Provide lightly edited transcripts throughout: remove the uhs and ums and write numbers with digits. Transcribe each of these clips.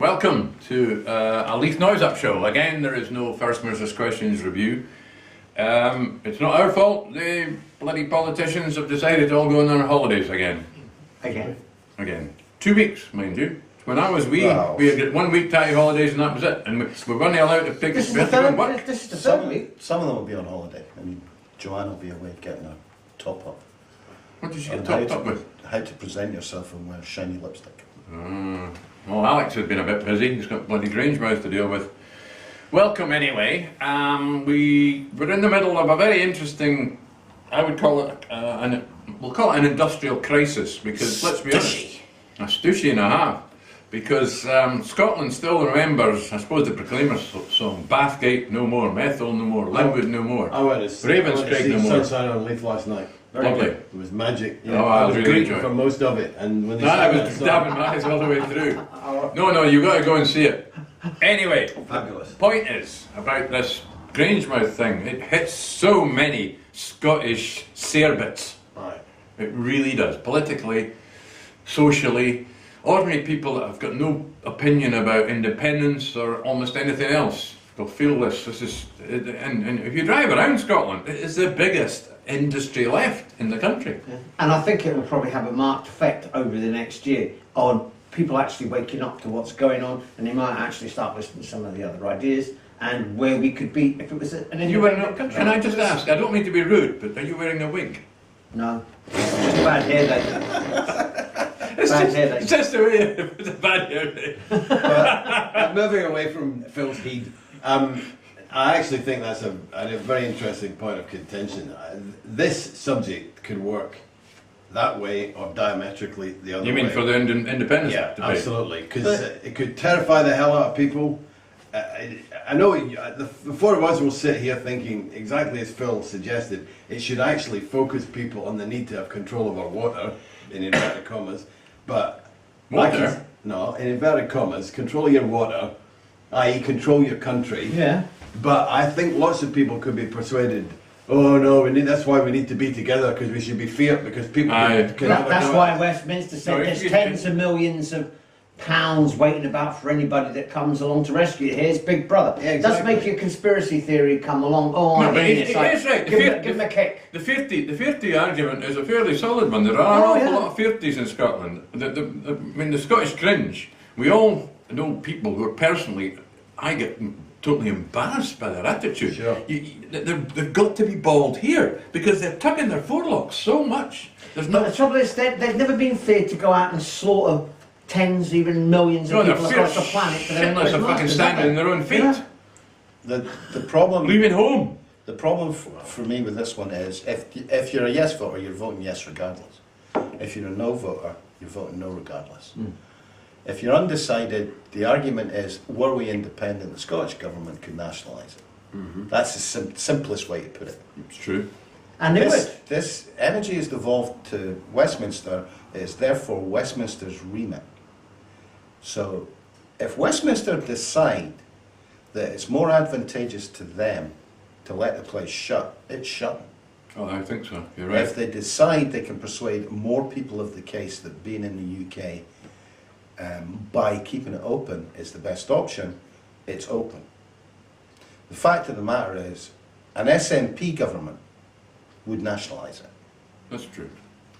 Welcome to a Leith Noise Up show. Again, there is no First Minister's Questions review. It's not our fault. The bloody politicians have decided to all go on their holidays again. Again. 2 weeks, mind you. When I was wee, we had 1 week tidy holidays and that was it. And we weren't allowed to take This is we the had to go and third work. This is the third week. Some of them will be on holiday. I mean, Joanne will be away getting her top up. What did she get And topped up with? How to present yourself and wear shiny lipstick. Well, Alex has been a bit busy. He's got bloody Grangemouth to deal with. Welcome anyway. We're in the middle of a very interesting, I would call it, we'll call it an industrial crisis because, let's be honest, a stooshy and a half. Because Scotland still remembers, I suppose, the Proclaimers song, Bathgate no more, Methil no more, Linwood no more, Ravenscraig no more. Sunshine on Leith last night. Lovely. It was magic. Yeah, I was really greeting enjoying it. for most of it, and when they I sang was that dabbing my eyes all the way through. No, you've got to go and see it. Anyway, Fabulous. point is about this Grangemouth thing. It hits so many Scottish bits. Right. It really does. Politically, socially, ordinary people that have got no opinion about independence or almost anything else, they'll feel this. This is, and if you drive around Scotland, it is the biggest industry left in the country. Yeah. And I think it will probably have a marked effect over the next year on people actually waking up to what's going on, and they might actually start listening to some of the other ideas and where we could be if it was an independent country. Can I just ask, I don't mean to be rude, but are you wearing a wig? No. It's just bad hair day. It's just the way it's a bad hair day. Moving away from Phil's heat, I actually think that's a very interesting point of contention. This subject could work that way or diametrically the other way. You mean for the independence Yeah, debate? absolutely. Because it could terrify the hell out of people. I know the four of us will sit here thinking exactly as Phil suggested. It should actually focus people on the need to have control of our water, in inverted commas. But water? No, in inverted commas, control your water, i.e., control your country. Yeah. But I think lots of people could be persuaded. Oh no, that's why we need to be together because we should be fair because people can That's why Westminster said No, there's tens of millions of pounds waiting about for anybody that comes along to rescue you. Here's Big Brother. Yeah, It does exactly. make your conspiracy theory come along. Oh, No, I but mean, it it's like, is right. give him a kick. The 50 argument is a fairly solid one. There are an awful yeah. lot of 50s in Scotland. I mean, the Scottish cringe. We all know people who are personally, I get totally embarrassed by their attitude. Sure. They've got to be bald here because they're tugging their forelocks so much. There's But no. the trouble is, they've never been feared to go out and slaughter tens, even millions of people across the planet. For their Shitless of fucking masters, standing on aren't their own feet. Yeah. The problem Leaving home. The problem for me with this one is if you're a yes voter, you're voting yes regardless. If you're a no voter, you're voting no regardless. If you're undecided, the argument is, were we independent, the Scottish Government could nationalise it. That's the simplest way to put it. It's true. And they would. This energy is devolved to Westminster, it is therefore Westminster's remit. So if Westminster decide that it's more advantageous to them to let the place shut, it's shut. Oh, I think so. You're right. If they decide they can persuade more people of the case that being in the UK by keeping it open is the best option, it's open. The fact of the matter is, an SNP government would nationalise it. That's true.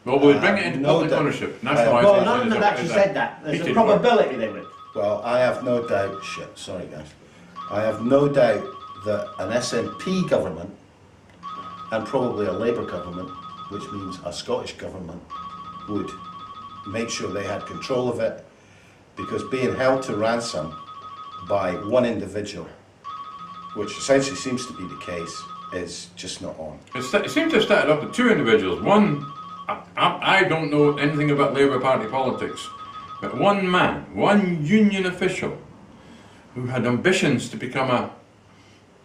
Well, we'll bring it into no public doubt. ownership. Well, Nationalisation none of them is have actually said that. There's a heated probability they would. Well, I have no doubt, sorry guys, I have no doubt that an SNP government and probably a Labour government, which means a Scottish government, would make sure they had control of it, because being held to ransom by one individual, which essentially seems to be the case, is just not on. It seemed to have started off with two individuals. One, I don't know anything about Labour Party politics, but one man, one union official, who had ambitions to become a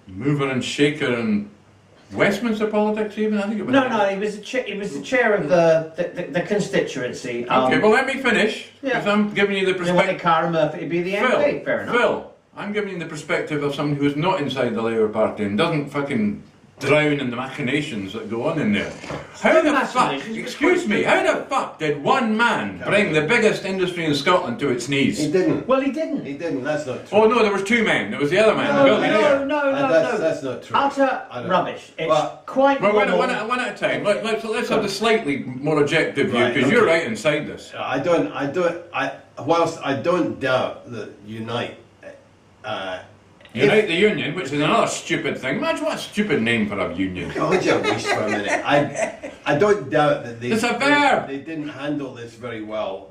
mover and shaker in Westminster politics even, I think it was. No, he was the chair of the constituency. Okay, well let me finish, because Yeah. I'm giving you the They wanted perspective. Cara Murphy to be the MP, fair enough. Phil, I'm giving you the perspective of someone who's not inside the Labour Party and doesn't fucking drown in the machinations that go on in there. How the fuck, excuse me, how the fuck did one man bring the biggest industry in Scotland to its knees? He didn't. Well, he didn't. He didn't. That's not true. Oh no, there was two men. There was the other man. the building here. That's not true. Utter rubbish. It's quite Well, normal. one at a time. Let's have the slightly more objective view, because you're right inside this. Whilst I don't doubt that Unite. Unite the Union, which is another stupid thing. Imagine what a stupid name for a union. Hold your wish for a minute. I don't doubt that It's a verb. they didn't handle this very well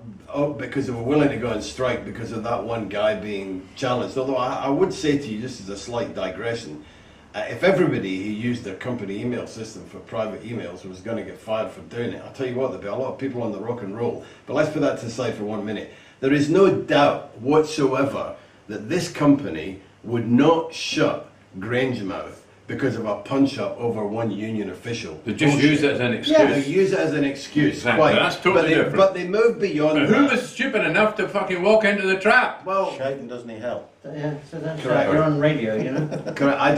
because they were willing to go on strike because of that one guy being challenged. Although I would say to you, just as a slight digression, if everybody who used their company email system for private emails was going to get fired for doing it, I'll tell you what, there'd be a lot of people on the rock and roll. But let's put that to the side for 1 minute. There is no doubt whatsoever that this company would not shut Grangemouth because of a punch-up over one union official. They just use it as an excuse. Yeah, they use it as an excuse. Exactly. Quite. That's totally different. But they move beyond Who that. was stupid enough to fucking walk into the trap? Well, Shouting doesn't he help? Yeah, so that's Correct. you're on radio, you know. correct.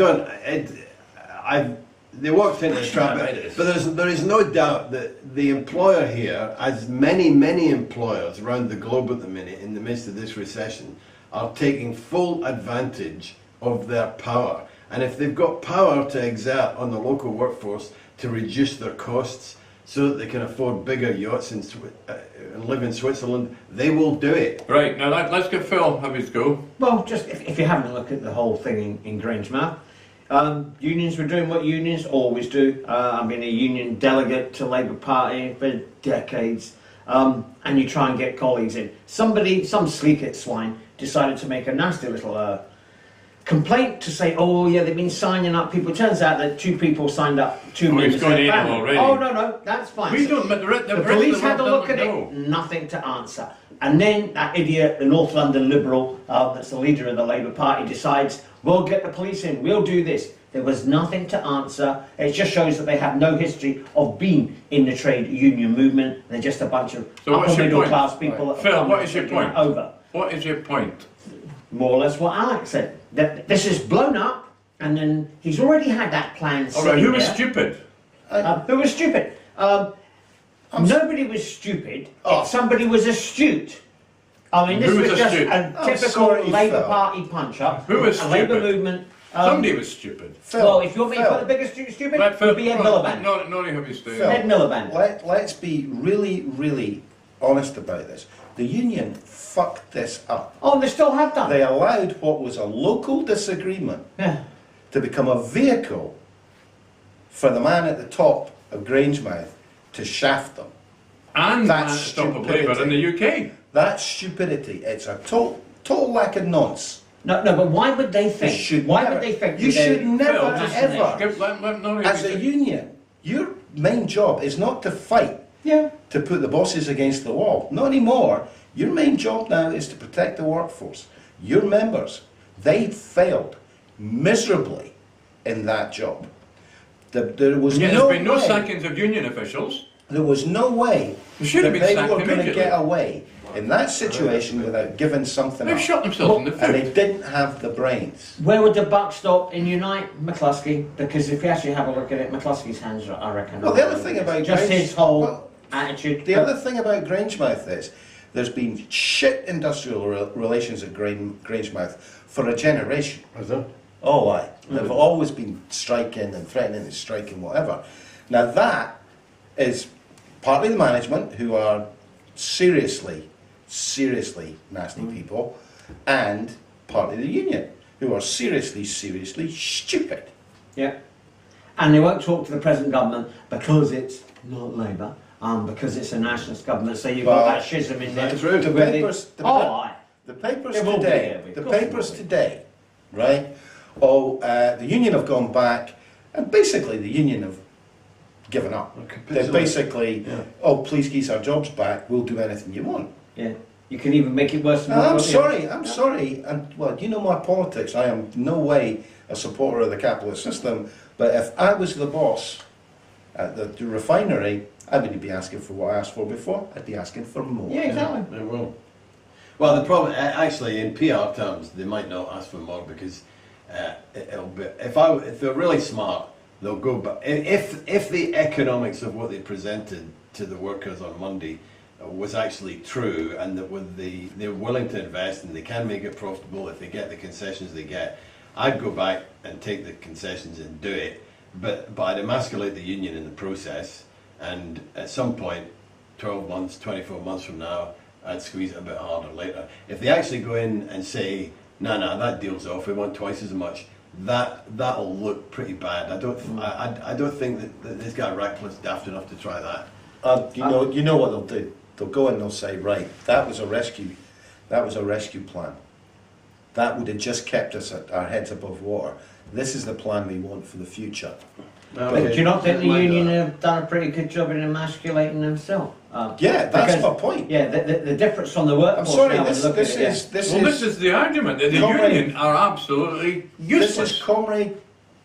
They walked into the trap, but there is no doubt that the employer here, as many employers around the globe at the minute, in the midst of this recession, are taking full advantage of their power. And if they've got power to exert on the local workforce to reduce their costs so that they can afford bigger yachts and live in Switzerland, they will do it. Right, now let's give Phil have his go. Well, just if you haven't looked at the whole thing in Grangemouth, unions were doing what unions always do. I've been a union delegate to Labour Party for decades, and you try and get colleagues in. Some sleek-it swine decided to make a nasty little complaint to say, oh yeah, they've been signing up people. It turns out that 2 people signed up, 2 members of their family. Already. Oh no, that's fine. We don't, but the police had to look at it, nothing to answer. And then that idiot, the North London Liberal, that's the leader of the Labour Party, decides, we'll get the police in, we'll do this. There was nothing to answer. It just shows that they have no history of being in the trade union movement. They're just a bunch of upper middle class people. That Phil, what is your point? Over. What is your point? More or less what Alex said. That this is blown up, and then he's already had that plan. All right, who was stupid? Who was stupid? Nobody was stupid. If somebody was astute. I mean, this Who was was just astute? a typical sorry, Labour Phil. Party punch-up. Who was a Labour stupid? movement. Somebody was stupid. Phil, Well, if you want me to Phil, put the biggest stupid, Right, it would be Ed Miliband. No, have you stayed. Phil. Ed Miliband. Let's be really honest about this. The union fucked this up. Oh, they still have done. They allowed what was a local disagreement Yeah. to become a vehicle for the man at the top of Grangemouth to shaft them. And That's stop a stupidity. Labour in the UK. That's stupidity. It's a total lack of nonce. No, but why would they think? Why would they think? You that should they- never, Phil, just ever, let Nori as a union, your main job is not to fight, Yeah. to put the bosses against the wall. Not anymore. Your main job now is to protect the workforce. Your members, they failed miserably in that job. There was Yeah, no there's been no way, sackings of union officials. there was no way They should have that been they sacked were going to immediately. get away in that situation without giving something They've up. shot themselves in the And they foot. didn't have the brains. Where would the buck stop in Unite? McCluskey. Because if you actually have a look at it, McCluskey's hands are, I reckon. Well, the other thing about just Grange- his whole well, attitude. The other thing about Grangemouth is there's been shit industrial relations at Grangemouth for a generation. Is there? Oh, aye. They've always been striking and threatening to strike and whatever. Now that is partly the management, who are seriously nasty people, and partly the union, who are seriously stupid. Yeah. And they won't talk to the present government because it's not Labour, because it's a nationalist government. So you've got Well, that schism in there. that's true. The where they- papers, aye. the papers They will be today, there, the of course papers they will be. today, right? The union have gone back, and basically the union have given up. They're basically, please give our jobs back. We'll do anything you want. Yeah. You can even make it worse than No, what I'm sorry, and well, you know my politics. I am no way a supporter of the capitalist system. But if I was the boss at the refinery, I wouldn't be asking for what I asked for before. I'd be asking for more. Yeah, exactly. They will. Well, the problem, actually, in PR terms, they might not ask for more because it'll be if they're really smart, they'll go back. If the economics of what they presented to the workers on Monday was actually true, and that they're willing to invest and they can make it profitable if they get the concessions they get, I'd go back and take the concessions and do it. But I'd emasculate the union in the process, and at some point, 12 months, 24 months from now, I'd squeeze it a bit harder later. If they actually go in and say, no, that deal's off, we want twice as much, that'll look pretty bad. I don't think that this guy Ratcliffe's daft enough to try that. You know what they'll do? They'll go and they'll say, right, that was a rescue plan. That would have just kept us at our heads above water. This is the plan we want for the future. But do you not think the union have done a pretty good job in emasculating themselves? Yeah, that's my point. Yeah, the difference on the workforce. I'm sorry, now, this is the argument. The union are absolutely useless. This is Comrade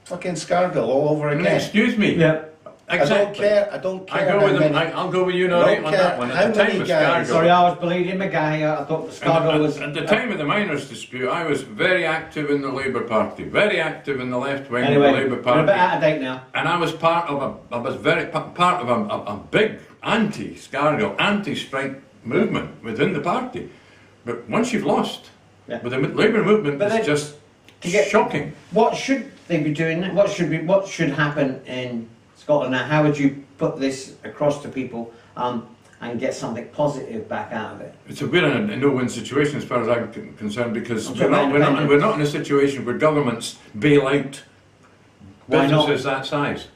fucking Scargill all over again. Excuse me. Yeah. Exactly. I don't care. I go with them. I'll go with you, Norrie, on that one. At the time of Scargill. Sorry, I was bleeding my guy. I thought Scargill was. At the time of the miners' dispute, I was very active in the Labour Party, very active in the left wing of the Labour Party. You're a bit out of date now. And I was part of a big anti-Scargill, anti-strike movement within the party. But once you've lost, with the Labour movement, it's just shocking. What should they be doing? What should happen in Scotland now? How would you put this across to people and get something positive back out of it? We're in a no-win situation as far as I'm concerned, because we're not in a situation where governments bail out businesses that size.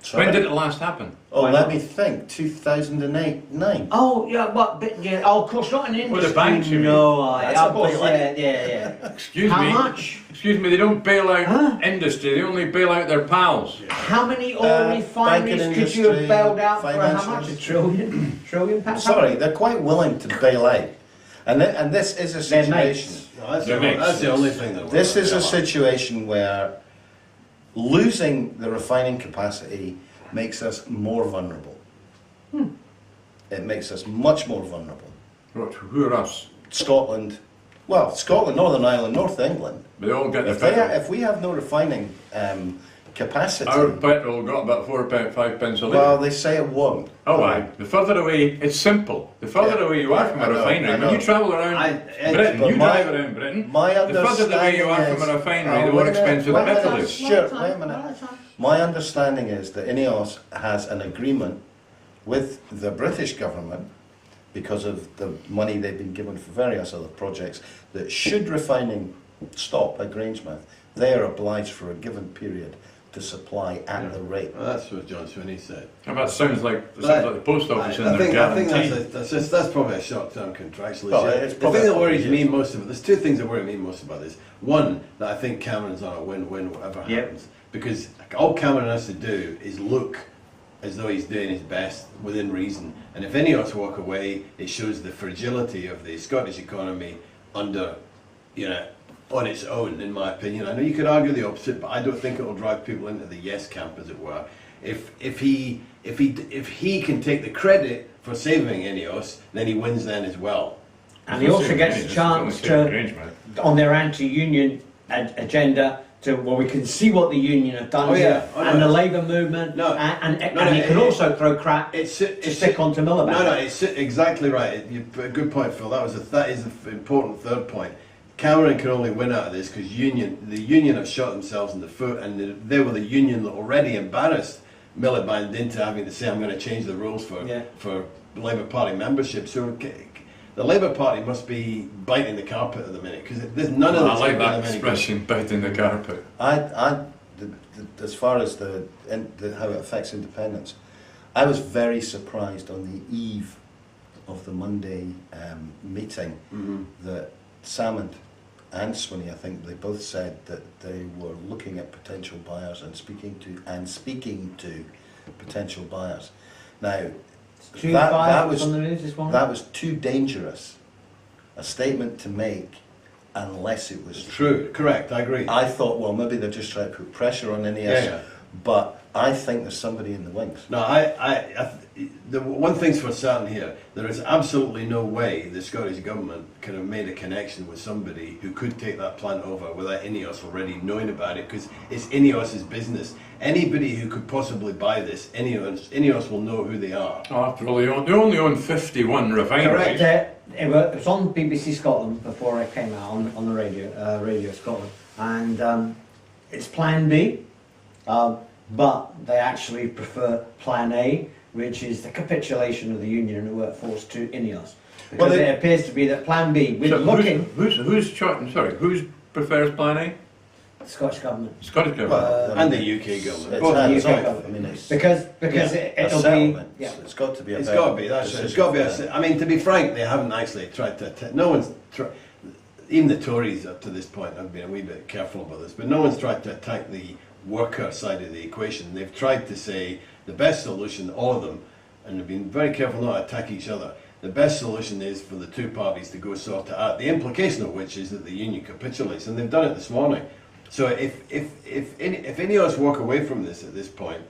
Sorry. When did it last happen? Oh, let me think. 2009. Oh, yeah, oh, of course, not in industry. Well, the banks, you mean? No, That's Excuse How me. much? Excuse me, they don't bail out industry, they only bail out their pals. How many oil refineries could you have bailed out for how much? £1 trillion? Trillion pounds? Sorry, they're quite willing to bail out. And this is a situation. No, that's the only thing that This is a situation where losing the refining capacity makes us more vulnerable. It makes us much more vulnerable. What, who are us? Scotland, Northern Ireland, North England. They all get the petrol. If we have no refining capacity... Our petrol got about 4 or 5 pence a litre. Well, they say it won't. Oh, aye. The further away, it's simple. The further away you are from a refinery, when you travel around Britain, you drive around Britain, the further away you are from a refinery, the more expensive the petrol is. Stuart, wait a minute. My understanding is that INEOS has an agreement with the British government, because of the money they've been given for various other projects, that should refining stop at Grangemouth, they are obliged for a given period to supply at the rate. Well, that's what John Swinney said. That sounds like the post office in their guarantee. I think that's probably a short-term contractual Well, issue. The thing that worries me most about there's two things that worry me most about this. One, that I think Cameron's on a win-win whatever happens, because all Cameron has to do is look as though he's doing his best within reason. And if INEOS walk away, it shows the fragility of the Scottish economy under, on its own, in my opinion. I know you could argue the opposite, but I don't think it will drive people into the yes camp, as it were. If he can take the credit for saving INEOS, then he wins then as well. And he also gets a chance to, on their anti-union agenda, we can see what the union have done here, and the Labour movement, and he can also throw crap to stick onto Miliband. No, it's exactly right. Good point, Phil. That is an important third point. Cameron can only win out of this because the union have shot themselves in the foot, and they were the union that already embarrassed Miliband into having to say, I'm going to change the rules for Labour Party membership. So the Labour Party must be biting the carpet at the minute, because there's none of I like that expression, biting the carpet. As far as how it affects independence, I was very surprised on the eve of the Monday meeting that Salmond and Swinney, I think they both said that they were looking at potential buyers and speaking to potential buyers. Now, that was too dangerous a statement to make unless it was true. Correct, I agree. I thought, well, maybe they're just trying to put pressure on INEOS, but I think there's somebody in the wings. No, the one thing's for certain here, there is absolutely no way the Scottish Government could have made a connection with somebody who could take that plant over without INEOS already knowing about it, because it's INEOS's business. Anybody who could possibly buy this, INEOS will know who they are. Oh, after all, they only own 51 refineries. Correct. It was on BBC Scotland before it came out on the radio, Radio Scotland, and it's Plan B, but they actually prefer Plan A, which is the capitulation of the union and the workforce to INEOS. Because it appears to be that Plan B, we're looking... Who prefers Plan A? The Scottish Government. Scottish Government. And the UK government. It's Both the hands UK off. government. I mean, it's Because a it'll be... settlement. Yeah. It's got to be a It's better got to be, that's right. It's decision got to be, for them. I mean, to be frank, they haven't actually tried to, no one's tried, even the Tories up to this point have been a wee bit careful about this, but no one's tried to attack the worker side of the equation. They've tried to say the best solution, all of them, and they've been very careful not to attack each other. The best solution is for the two parties to go sort it out, the implication of which is that the union capitulates, and they've done it this morning. So if INEOS walk away from this at this point,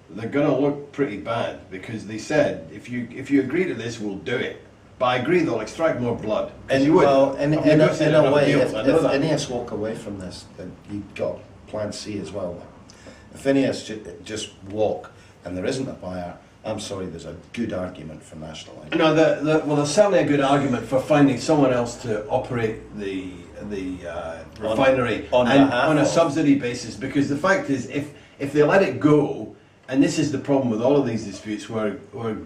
they're going to look pretty bad, because they said, if you agree to this, we'll do it. But I agree they'll extract more blood. And you would. well, in I've a negotiated enough way, deals, if I know that. INEOS walk away from this, then you've got Plan C as well. If INEOS just walk and there isn't a buyer, I'm sorry, there's a good argument for nationalising. No, well, there's certainly a good argument for finding someone else to operate the refinery on and behalf on a of- subsidy basis, because the fact is, if they let it go, and this is the problem with all of these disputes, where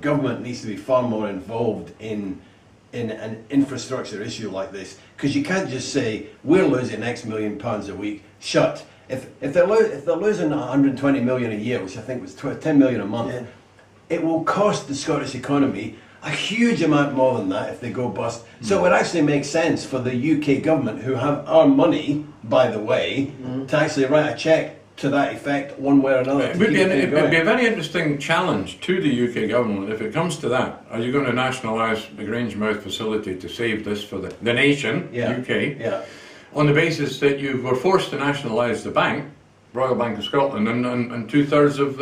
government needs to be far more involved in an infrastructure issue like this, because you can't just say we're losing X million pounds a week. Shut. If they're losing 120 million a year, which I think was 10 million a month. Yeah. It will cost the Scottish economy a huge amount more than that if they go bust. So it would actually make sense for the UK government, who have our money, by the way, to actually write a cheque to that effect one way or another. It would be a very interesting challenge to the UK government if it comes to that. Are you going to nationalise the Grangemouth facility to save this for the nation, UK, on the basis that you were forced to nationalise the bank, Royal Bank of Scotland, and 2/3 of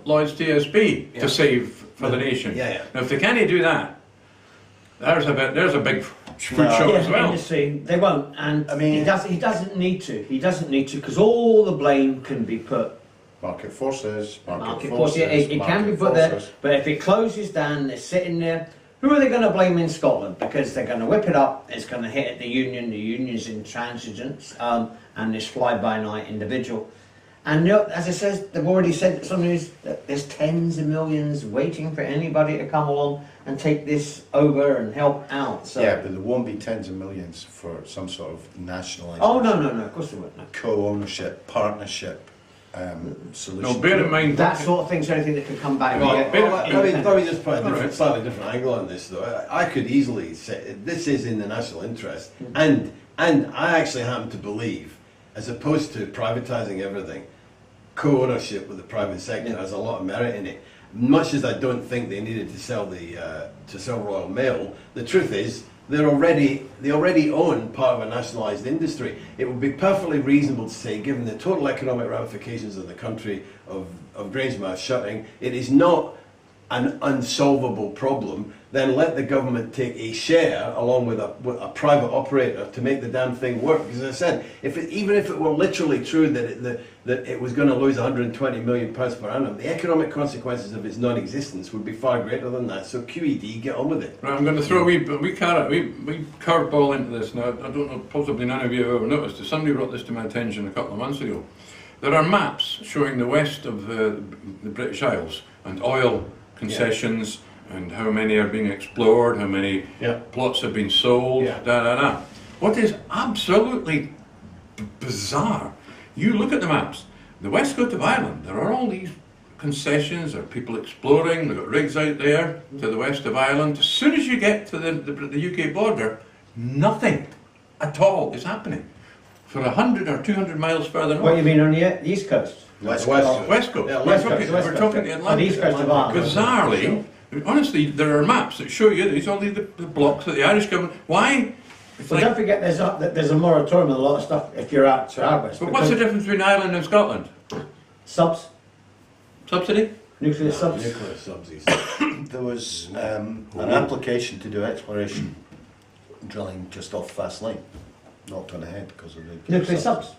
Lloyd's TSB to save for the nation? Now, if they can't do that, there's a big food show as well. Industry, they won't, and I mean, he doesn't need to. He doesn't need to, because all the blame can be put. Market forces, Market forces. It can be put there, but if it closes down, they're sitting there. Who are they going to blame in Scotland? Because they're going to whip it up. It's going to hit at the union. The union's intransigence, and this fly-by-night individual. And as it says, they've already said some news that there's tens of millions waiting for anybody to come along and take this over and help out. So. Yeah, but there won't be tens of millions for some sort of nationalisation. Oh no, of course there won't. No. Co-ownership, partnership solution. No, bear in mind That sort of thing's the only thing that could come back. Let me just put a slightly different angle on this, though. I could easily say this is in the national interest, and I actually happen to believe, as opposed to privatising everything, co-ownership with the private sector has a lot of merit in it. Much as I don't think they needed to sell Royal Mail, the truth is they already own part of a nationalised industry. It would be perfectly reasonable to say, given the total economic ramifications of the country of Grangemouth shutting, it is not an unsolvable problem. Then let the government take a share along with a private operator to make the damn thing work. Because as I said, even if it were literally true that it was going to lose 120 million pounds per annum, the economic consequences of its non-existence would be far greater than that. So QED, get on with it. Right, I'm going to throw a wee curveball into this now. I don't know, possibly none of you have ever noticed it. Somebody brought this to my attention a couple of months ago. There are maps showing the west of the British Isles and oil concessions and how many are being explored, how many plots have been sold, What is absolutely bizarre, you look at the maps, the west coast of Ireland, there are all these concessions, there are people exploring, they've got rigs out there to the west of Ireland. As soon as you get to the UK border, nothing at all is happening. For 100 or 200 miles further north. What do you mean on the east coast? West West Coast. Yeah, West We're Coast, talking the On the Atlantic. east coast of Ireland. Bizarrely, honestly, there are maps that show you these only the blocks that the Irish government. Why? It's But don't forget, there's a moratorium on a lot of stuff if you're out to our west. But what's the difference between Ireland and Scotland? Subs. Subsidy? Nuclear subs. Nuclear subsidies. There was an application to do exploration drilling just off Fast Lane. Not going ahead because of the Nuclear subs.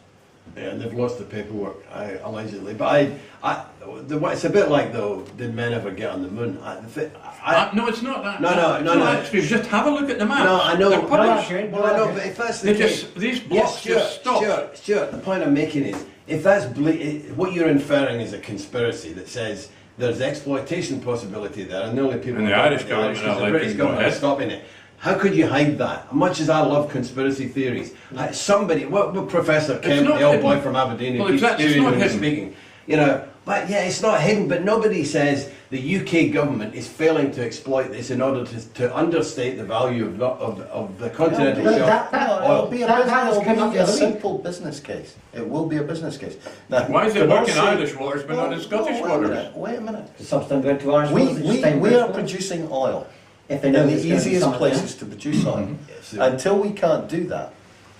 Yeah, they've lost the paperwork, allegedly. But it's a bit like though, did men ever get on the moon? No, it's not that. No. Actually, just have a look at the map. No, I know. They're published. Well, I know, but if that's the case, These blocks just stop. Stuart, the point I'm making is, if that's what you're inferring is a conspiracy that says there's exploitation possibility there, and the only people And the who Irish the government because are the British letting go government are ahead. stopping it. How could you hide that? Much as I love conspiracy theories, somebody, what Professor Kemp, not the old boy hidden. from Aberdeen, Well, who keeps exactly, it's chewing not when he's hidden. speaking, you know. But yeah, it's not hidden. But nobody says the UK government is failing to exploit this in order to understate the value of the continental shelf. It'll be came up the a other week. simple business case. It will be a business case. Now, Why is it can I working say- Irish waters but not in Scottish waters? Wait a minute. The subs don't go to Irish waters, they just stay in We British are waters. producing oil If they in know the there's gonna be easiest something places to produce oil. Yes, Until we can't do that,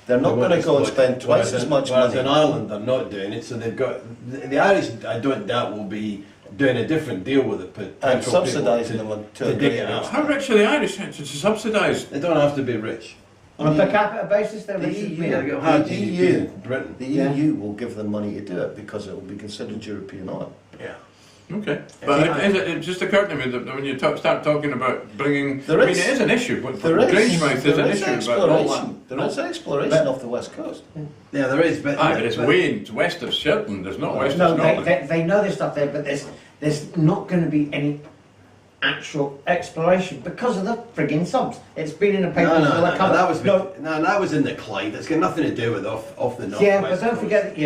they're not going to go and spend twice as much Whereas in money. Ireland, they're not doing it, so they've got the Irish. I don't doubt will be doing a different deal with the potential And people subsidising them to a dig great it out. How rich are the Irish to subsidise? They don't have to be rich. On a per capita basis, they're The rich as EU, we They are. got high the GDP EU, in Britain. the Yeah. EU will give them money to do it because it will be considered European oil. Yeah. Okay. But it just occurred to me that when you start talking about bringing... There I mean, is- it is an issue. But There is, Grangemouth is there an is issue about all that. exploration. There is exploration off the west coast. Yeah, there is, but Aye, but it's way west of Shetland. There's not west No, of Scotland. they know there's stuff there, but there's not going to be any actual exploration because of the frigging subs. It's been in the papers. No, all that cover. that was no. that was in the Clyde. That's got nothing to do with off the north. Yeah, but don't forget,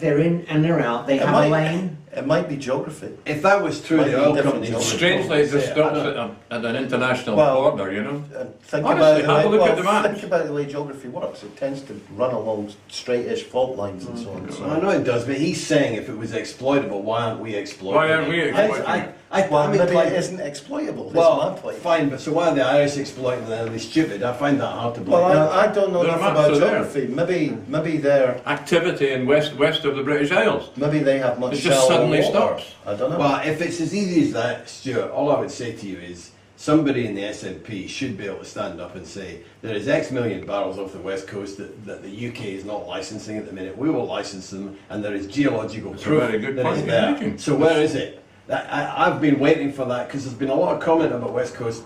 they're in and they're out. They It have might- a lane. It might be geography. If that was true, Might the be oil different companies. would Strangely, it just say, I stops don't- at an international Well, border, you know? Think Honestly, about have a the way, look at the maps. think about the way geography works. It tends to run along straightish fault lines and so on. So. I know it does, but he's saying if it was exploitable, why aren't we exploiting Why aren't we it? exploiting I, it? Well, I mean, maybe Clyde- it isn't exploitable. Well, That's my point. fine, but so why are the Irish exploiting them? Are they stupid? I find that hard to believe. Well, I don't know There are enough maps about are there. geography. Maybe they're Activity in west of the British Isles. maybe they have much It just shallower suddenly water. stops. I don't know. Well, if it's as easy as that, Stuart, all I would say to you is somebody in the SNP should be able to stand up and say there is X million barrels off the west coast that the UK is not licensing at the minute. We will license them, and there is geological That's a proof very good that point it's you're there. making. So where is it? I've been waiting for that because there's been a lot of comment about West Coast.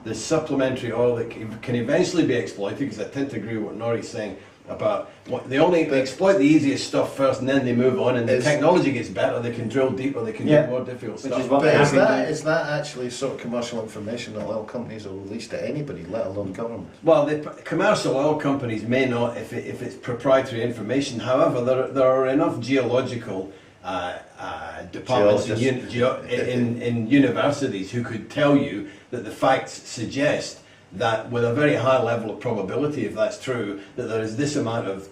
The supplementary oil that can eventually be exploited, because I tend to agree with what Norrie's saying about they only exploit the easiest stuff first and then they move on, and the technology gets better, they can drill deeper, they can do more difficult Which stuff. is what But they is have been doing. that actually sort of commercial information that oil companies will release to anybody, let alone government? Well, the commercial oil companies may not if it's proprietary information. However, there are enough geological departments in universities who could tell you that the facts suggest that with a very high level of probability, if that's true, that there is this amount of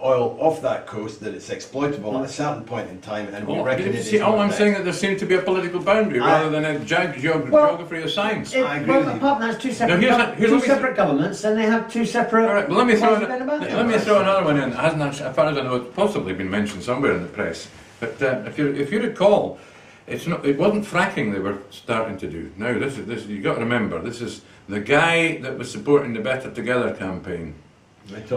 oil off that coast that it's exploitable at a certain point in time, and we reckon it is. See, all not I'm there. saying that there seems to be a political boundary rather than a geography of science. I agree with you. Apart from that, it's two separate, here's two what we- separate governments, and they have two separate. All right, well, let me throw another one in. It hasn't actually, as far as I know, it's possibly been mentioned somewhere in the press. But if you recall, it wasn't fracking they were starting to do. Now this you got to remember, this is the guy that was supporting the Better Together campaign.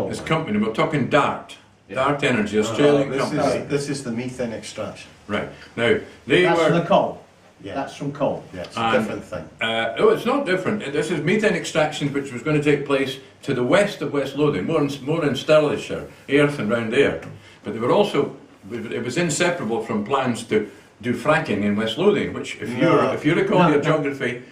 His company, we're talking DART, DART Energy, Australian company. This is the methane extraction. Right now they That's from were. the coal. Yeah. That's from coal. Yeah, it's a And, different thing. Oh, it's not different. This is methane extraction, which was going to take place to the west of West Lothian, more in Stirlingshire, Airth and round there. But they were also, it was inseparable from plans to do fracking in West Lothian, which, if you recall your geography,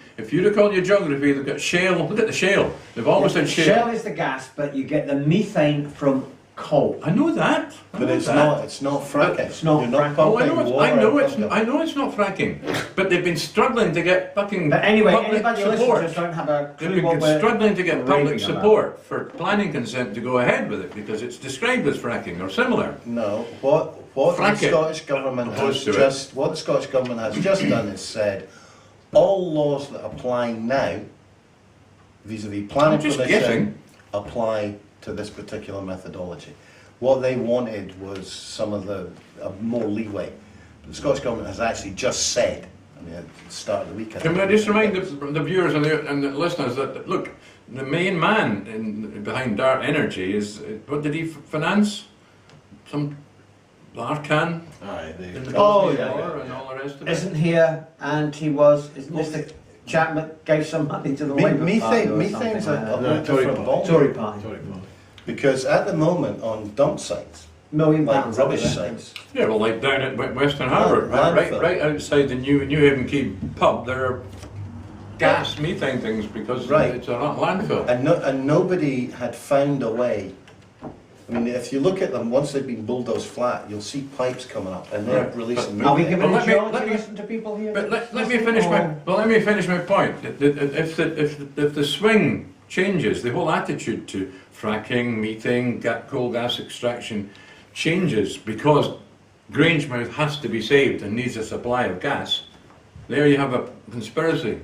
they've got shale. Look at the shale. They've always had shale. Shale is the gas, but you get the methane from coal. I know that. But it's not fracking. It's not You're not fracking. Oh, pumping water. I know it's not fracking. But they've been struggling to get fucking But anyway, public anybody listening support. just don't have a They've clue what been we're struggling to get public raving about. support for planning consent to go ahead with it because it's described as fracking or similar. No, what Frack the it. Scottish government Opposed has to it. what the Scottish government has just done is said all laws that apply now vis-a-vis planning I'm just permission guessing. apply to this particular methodology. What they wanted was some of the more leeway. the Scottish Government has actually just said, I mean, at the start of the week. Can I just remind the viewers and the listeners that, look, the main man behind Dart Energy is, what did he finance? Some Larkan Aye, in the Oh, Gulf yeah, War and all the rest of it. Isn't here, and isn't this the chap that gave some money to the Labour Party or Methane's something like a No, Tory different party. ball. Tory Party. Sorry, Paul. Because at the moment on dump sites, £1 million like pounds, rubbish I think. sites, Yeah, well, like down at Western Harbour, Landfill. right outside the New Haven Quay pub, there are gas methane things because Right. it's a landfill. and nobody had found a way. I mean, if you look at them, once they've been bulldozed flat, you'll see pipes coming up, and they're Right. releasing Are we methane. giving Well, a let me- chance let to me- listen to people here? But let me finish my point. If the swing changes, the whole attitude to fracking, methane, coal gas extraction changes because Grangemouth has to be saved and needs a supply of gas. There you have a conspiracy.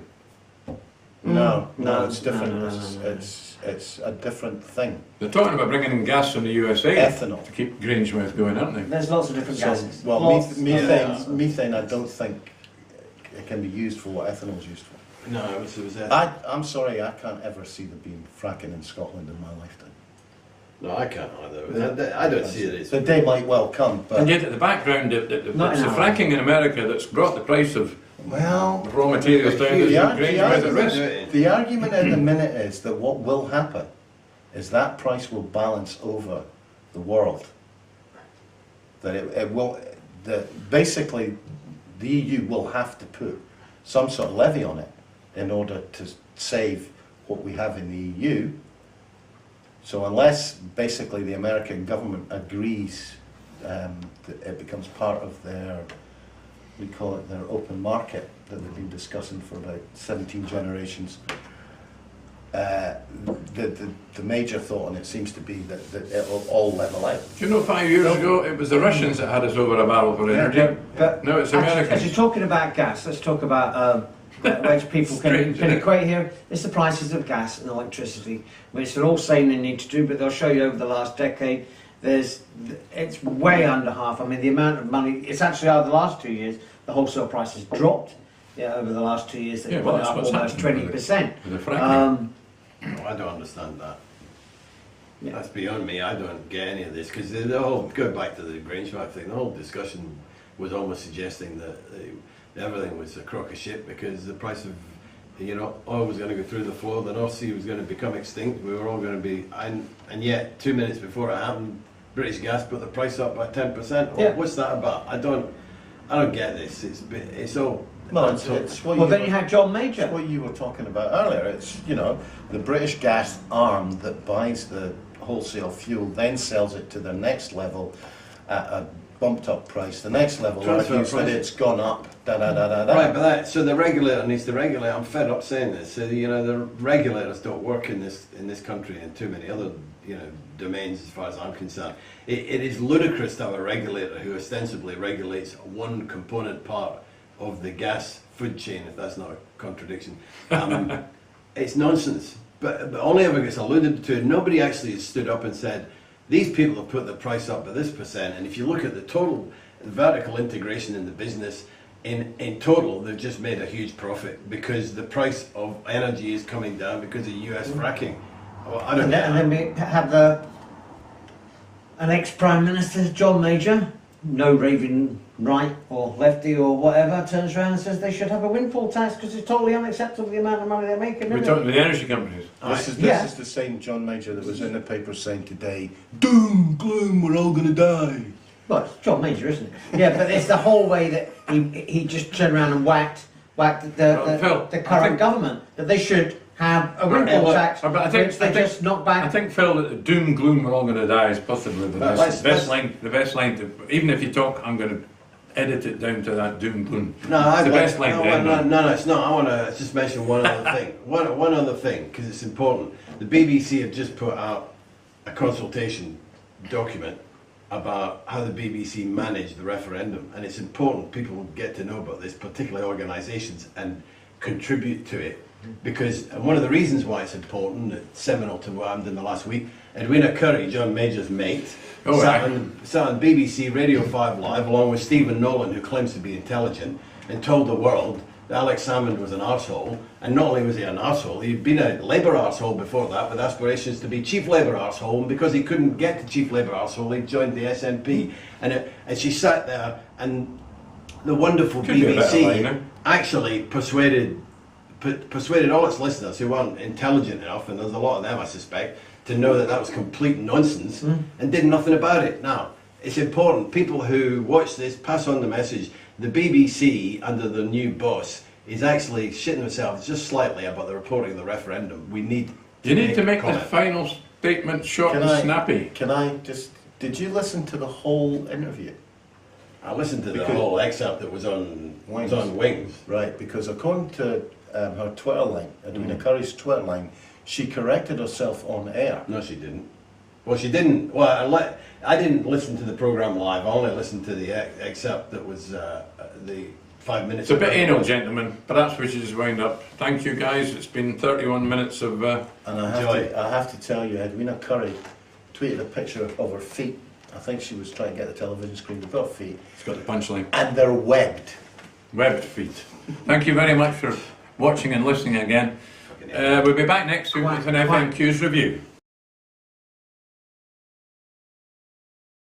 No, No, it's different. no. It's a different thing. They're talking about bringing in gas from the USA Ethanol. to keep Grangemouth going, aren't they? There's lots of different So, gases. well, Lots. methane, I don't think it can be used for what ethanol is used for. No, it was I'm sorry, I can't ever see there being fracking in Scotland in my lifetime. No, I can't either. I don't see it as... The day might well come, but And yet at the background, it's Not the in our- fracking in America that's brought the price of well, raw materials down to Yeah, Grangemouth yeah, at risk. the argument at the minute is that what will happen is that price will balance over the world. That it will, that basically the EU will have to put some sort of levy on it in order to save what we have in the EU. So unless basically the American government agrees that it becomes part of their, we call it their open market that they've been discussing for about 17 generations, the major thought on it seems to be that it will all level out. Do you know 5 years ago it was the Russians that had us over a barrel for energy? But No, it's actually, Americans. as you're talking about gas, let's talk about which people Strange, can isn't it? equate here. It's the prices of gas and electricity, which they're all saying they need to do, but they'll show you over the last decade. It's way under half. I mean, the amount of money. It's actually over the last 2 years, the wholesale price has dropped. Yeah, over the last 2 years, they've Yeah, well, gone up that's what's almost happened 20%. with the fracking. No, I don't understand that. Yeah. That's beyond me. I don't get any of this because the whole, go back to the Grangemouth thing, the whole discussion was almost suggesting that everything was a crock of shit because the price of, oil was going to go through the floor, the North Sea was going to become extinct, we were all going to be, and yet 2 minutes before it happened, British Gas put the price up by 10%. Yeah. What's that about? I don't get this. It's all. Well, it's what Well, you then were- you had John it's Major. what you were talking about earlier. It's, the British gas arm that buys the wholesale fuel, then sells it to the next level at a bumped up price. The next level Transfer argues that price. it's gone up, da da da da da. Right, but so the regulator needs to regulate. I'm fed up saying this. So the regulators don't work in this country and too many other domains as far as I'm concerned. It is ludicrous to have a regulator who ostensibly regulates one component part of the gas food chain, if that's not a contradiction. It's nonsense. But only ever gets alluded to. Nobody actually stood up and said, these people have put the price up by this percent, and if you look at the total vertical integration in the business, in total, they've just made a huge profit because the price of energy is coming down because of US fracking. Well, I don't And get then we have an ex-Prime Minister, John Major, no raving right or lefty or whatever, turns around and says they should have a windfall tax because it's totally unacceptable the amount of money they're making. We're isn't talking it? to the energy companies. This Yeah. is the same John Major that was in the paper saying today, doom, gloom, we're all going to die. Well, it's John Major, isn't it? Yeah, but it's the whole way that he just turned around and whacked Phil, the I current think- government that they should have a windfall Well, tax, but I think- which they I think- just knocked I back. think, Phil, that the doom gloom we're all going to die is possibly the But best, let's- line. The best line to, even if you talk, I'm going to edit it down to that doom gloom. No, It's the best line to end on. no, it's not. I want to just mention one other thing. One other thing, because it's important. The BBC have just put out a consultation document about how the BBC managed the referendum, and it's important people get to know about this, particularly organisations, and contribute to it. Because and one of the reasons why it's important, seminal to what happened in the last week, Edwina Curry, John Major's mate, sat on BBC Radio 5 Live along with Stephen Nolan, who claims to be intelligent, and told the world that Alex Salmond was an arsehole. And not only was he an arsehole, he'd been a Labour arsehole before that, with aspirations to be Chief Labour arsehole, and because he couldn't get to Chief Labour arsehole, he joined the SNP. And she sat there, and the wonderful BBC actually persuaded all its listeners who weren't intelligent enough, and there's a lot of them I suspect, to know that that was complete nonsense, and did nothing about it. Now, it's important, people who watch this, pass on the message. The BBC, under the new boss, is actually shitting themselves just slightly about the reporting of the referendum. We need You need to make the final statement short and snappy. Can I just... Did you listen to the whole interview? I listened to the whole excerpt that was on Wings. Right, because according to her Twitter line, Edwina Curry's Twitter line, she corrected herself on air. No, she didn't. Well, she didn't. Well, I didn't listen to the programme live. I only listened to the excerpt that was the 5 minutes. It's a bit anal, gentlemen. Perhaps we should just wind up. Thank you, guys. It's been 31 minutes of and I have to tell you, Edwina Curry tweeted a picture of her feet. I think she was trying to get the television screen with her feet. It's got the punchline. And they're webbed. Webbed feet. Thank you very much for watching and listening again. We'll be back next week with an FMQ's review.